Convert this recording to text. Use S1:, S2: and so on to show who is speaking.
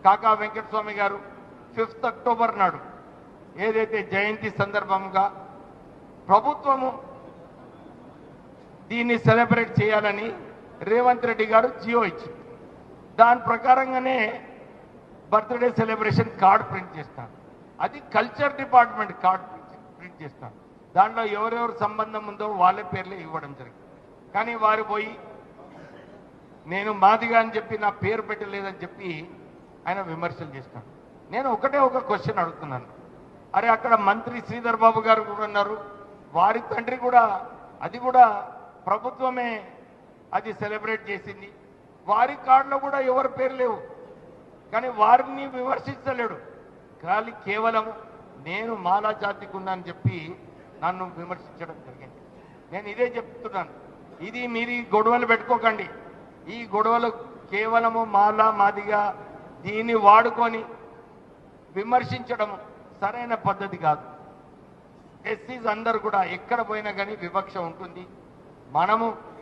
S1: కాకా వెంకటస్వామి గారు 5th October నాడు ఏదైతే జయంతి సందర్భంగా ప్రభుత్వము దీన్ని సెలబ్రేట్ చేయాలని రేవంత్ రెడ్డి గారు జియో ఇచ్చింది. దాని ప్రకారంగానే బర్త్డే సెలబ్రేషన్ కార్డు ప్రింట్ చేస్తాను. అది కల్చర్ డిపార్ట్మెంట్ కార్డు ప్రింట్ చేస్తాను. దాంట్లో ఎవరెవరు సంబంధం ఉందో వాళ్ళ పేర్లే ఇవ్వడం జరిగింది. కానీ వారు పోయి నేను మాదిగా అని చెప్పి నా పేరు పెట్టలేదని చెప్పి ఆయన విమర్శలు చేస్తాడు. నేను ఒకటే ఒక క్వశ్చన్ అడుగుతున్నాను. అరే అక్కడ మంత్రి శ్రీధర్ బాబు గారు కూడా ఉన్నారు, వారి తండ్రి కూడా అది కూడా ప్రభుత్వమే అది సెలబ్రేట్ చేసింది, వారి కార్డులో కూడా ఎవరి పేరు లేవు. కానీ వారిని విమర్శించలేడు. కానీ కేవలం నేను మాలా జాతికి ఉన్నానని చెప్పి నన్ను విమర్శించడం జరిగింది. నేను ఇదే చెప్తున్నాను, ఇది మీరు ఈ గొడవలు పెట్టుకోకండి. ఈ గొడవలు కేవలము మాలా మాదిగా దీన్ని వాడుకొని విమర్శించడం సరైన పద్ధతి కాదు. ఎస్సీస్ అందరూ కూడా ఎక్కడ పోయినా కానీ వివక్ష ఉంటుంది. మనము